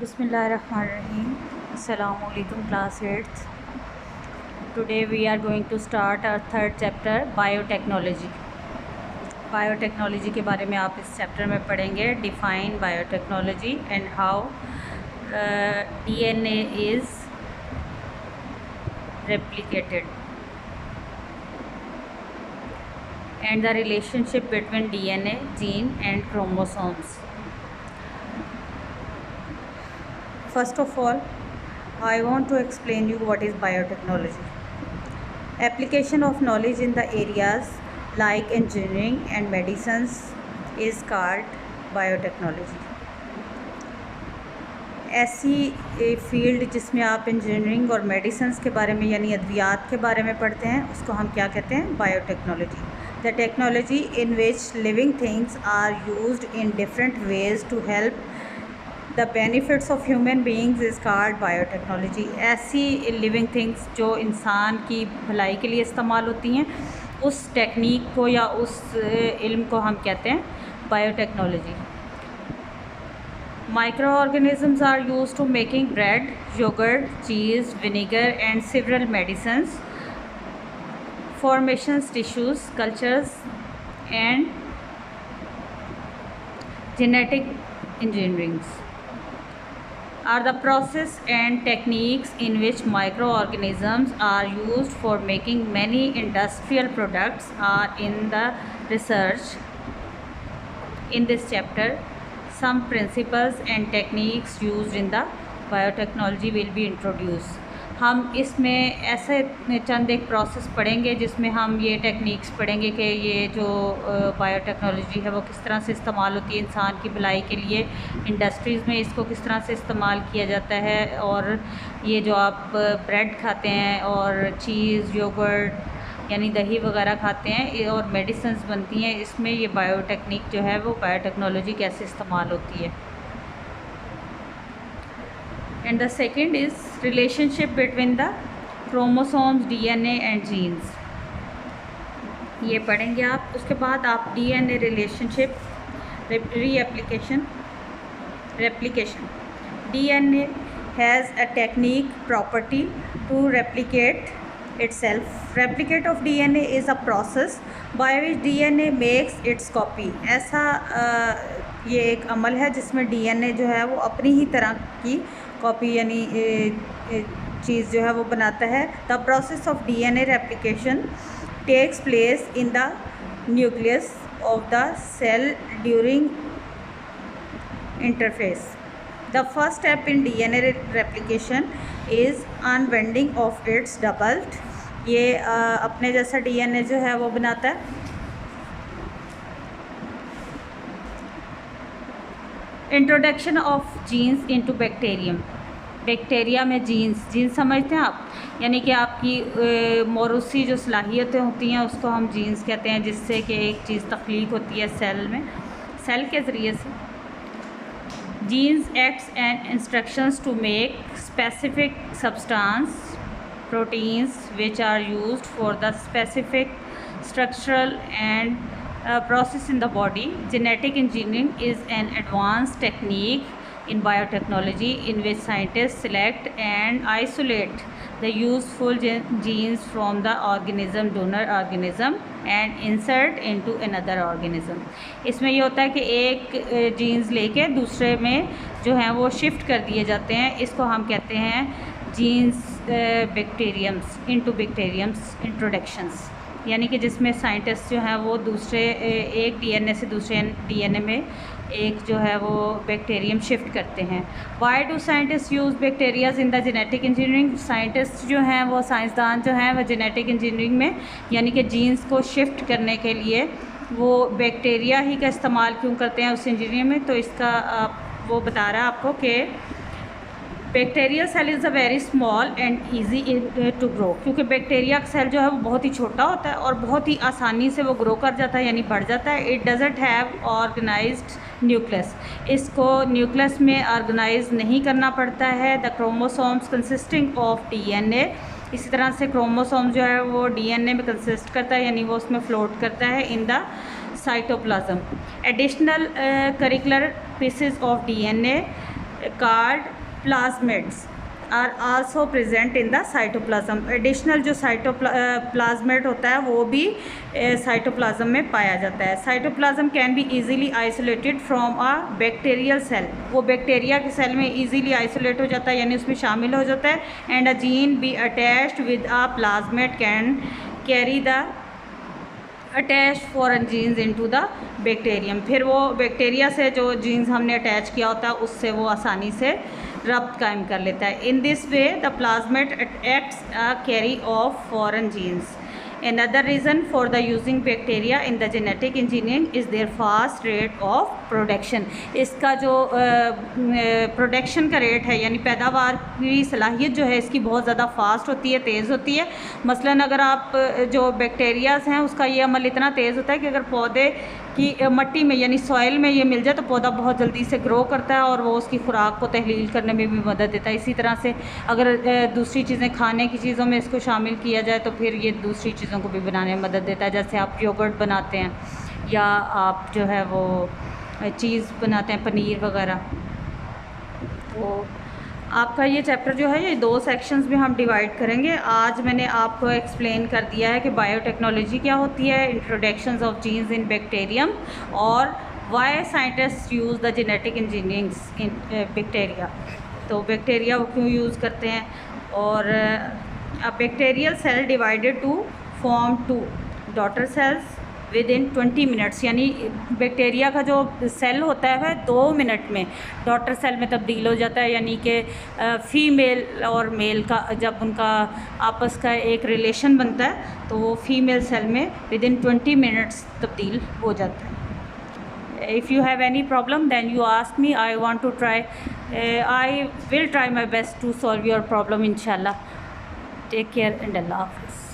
Bismillahirrahmanirrahim. Assalamu alaikum class 8th. Today we are going to start our third chapter biotechnology. Biotechnology के बारे में आप इस chapter में पढ़ेंगे. Define biotechnology and how DNA is replicated and the relationship between DNA, gene and chromosomes. First of all, I want to explain you what is biotechnology. Application of knowledge in the areas like engineering and medicines is called biotechnology. ऐसी field जिसमें आप engineering और medicines के बारे में यानी अद्वियात के बारे में पढ़ते हैं उसको हम क्या कहते हैं? Biotechnology. The technology in which living things are used in different ways to help the benefits of human beings is called biotechnology. ऐसी लिविंग थिंग्स जो इंसान की भलाई के लिए इस्तेमाल होती हैं उस टेक्निक को या उस इल्म को हम कहते हैं biotechnology. Microorganisms are used to making bread, yogurt, cheese, vinegar and several medicines, formations, tissues, cultures and genetic engineerings are the process and techniques in which microorganisms are used for making many industrial products. Are in the research in this chapter. Some principles and techniques used in the biotechnology will be introduced. हम इसमें ऐसे चंद एक process पढ़ेंगे जिसमें हम ये techniques पढ़ेंगे कि ये जो बायोटेक्नोलॉजी है वो किस तरह से इस्तेमाल होती है इंसान की भलाई के लिए. इंडस्ट्रीज़ में इसको किस तरह से इस्तेमाल किया जाता है और ये जो आप ब्रेड खाते हैं और चीज़, योगर्ट यानी दही वगैरह खाते हैं और मेडिसिन्स बनती हैं, इसमें ये बायोटेक्निक जो है वो बायोटेक्नोलॉजी कैसे इस्तेमाल होती है. And the second is relationship between the chromosomes, DNA and genes. ये पढ़ेंगे आप. उसके बाद आप DNA relationship, replication. DNA has a technique property to replicate itself. Replicate of DNA is a process by which DNA makes its copy. ऐसा ये एक अमल है जिसमें DNA जो है वो अपनी ही तरह की कॉपी यानी चीज़ जो है वो बनाता है. The process of DNA replication takes place in the nucleus of the cell during interphase. The first step in DNA replication is unbending of its doublet. ये अपने जैसा DNA जो है वो बनाता है. Introduction of genes into bacterium. Bacteria में genes समझते हैं आप, यानी कि आपकी मौरूसी जो सलाहियतें होती हैं उसको हम जीन्स कहते हैं, जिससे कि एक चीज़ तख्लीक होती है सेल में, सेल के ज़रिए से. Genes acts and instructions to make specific substance, proteins which are used for the specific structural and process in the body. Genetic engineering is an advanced technique in biotechnology in which scientists select and isolate the useful genes from the donor organism and insert into another organism. इसमें ये होता है कि एक jeans लेके दूसरे में जो हैं वो शिफ्ट कर दिए जाते हैं. इसको हम कहते हैं जीन्स बैक्टीरियम्स इंट्रोडक्शंस, यानी कि जिसमें साइंटिस्ट जो हैं वो दूसरे एक DNA से दूसरे DNA में एक जो है वो बैक्टीरियम शिफ्ट करते हैं. Why do scientist use bacterias in the genetic engineering. Scientist जो हैं वो साइंसदान जो हैं वो जेनेटिक इंजीनियरिंग में यानी कि जीन्स को शिफ्ट करने के लिए वो बैक्टीरिया ही का इस्तेमाल क्यों करते हैं उस इंजीनियरिंग में. तो इसका वो बता रहा है आपको कि bacteria cell is a very small and easy to grow. क्योंकि बैक्टीरिया का सेल जो है वो बहुत ही छोटा होता है और बहुत ही आसानी से वो ग्रो कर जाता है यानी बढ़ जाता है. It doesn't have organized nucleus. इसको न्यूक्लियस में ऑर्गेनाइज नहीं करना पड़ता है. The chromosomes consisting of DNA. इसी तरह से क्रोमोसोम जो है वो DNA में कंसिस्ट करता है यानी वो उसमें फ्लोट करता है in the cytoplasm. Additional curricular pieces of DNA called plasmids are also present in the cytoplasm. Additional जो साइटोप्लाज्मेट होता है वो भी साइटोप्लाज्म में पाया जाता है. Cytoplasm can be easily isolated from a bacterial cell. वो बैक्टीरिया के सेल में ईजिली आइसोलेट हो जाता है, यानी उसमें शामिल हो जाता है. And a gene be attached with a plasmid can carry the attach foreign genes into the bacterium. फिर वो बैक्टीरिया से जो जीन्स हमने अटैच किया होता है उससे वो आसानी से रब्त कायम कर लेता है. In this way the plasmid acts a carry of foreign genes. Another reason for the using bacteria in the genetic engineering is their fast rate of production. इसका जो प्रोडक्शन का रेट है यानी पैदावार की सलाहियत जो है इसकी बहुत ज़्यादा फास्ट होती है, तेज़ होती है. मसलन अगर आप जो बैक्टीरियाज हैं उसका ये अमल इतना तेज़ होता है कि अगर पौधे की मट्टी में यानी सॉइल में ये मिल जाए तो पौधा बहुत जल्दी से ग्रो करता है और वो उसकी खुराक को तहलील करने में भी मदद देता है. इसी तरह से अगर दूसरी चीज़ें खाने की चीज़ों में इसको शामिल किया जाए तो फिर ये दूसरी चीज़ों को भी बनाने में मदद देता है. जैसे आप योगर्ट बनाते हैं या आप जो है वो चीज़ बनाते हैं, पनीर वगैरह. तो आपका ये चैप्टर जो है ये 2 सेक्शंस में हम डिवाइड करेंगे. आज मैंने आपको एक्सप्लेन कर दिया है कि बायोटेक्नोलॉजी क्या होती है, introductions of genes in bacterium, और why scientist use the genetic engineering in bacteria. तो बैक्टीरिया वो क्यों यूज़ करते हैं. और bacterial cell divided to form 2 daughter cells within 20 minutes. यानी बैक्टीरिया का जो सेल होता है वह 2 मिनट में डॉटर सेल में तब्दील हो जाता है. यानी कि फ़ीमेल और मेल का जब उनका आपस का एक रिलेशन बनता है तो वो फीमेल सेल में विद इन 20 मिनट्स तब्दील हो जाता है. If you have any problem then you ask me. I want to try, I will try my best to solve your problem inshallah. Take care and Allah Hafiz.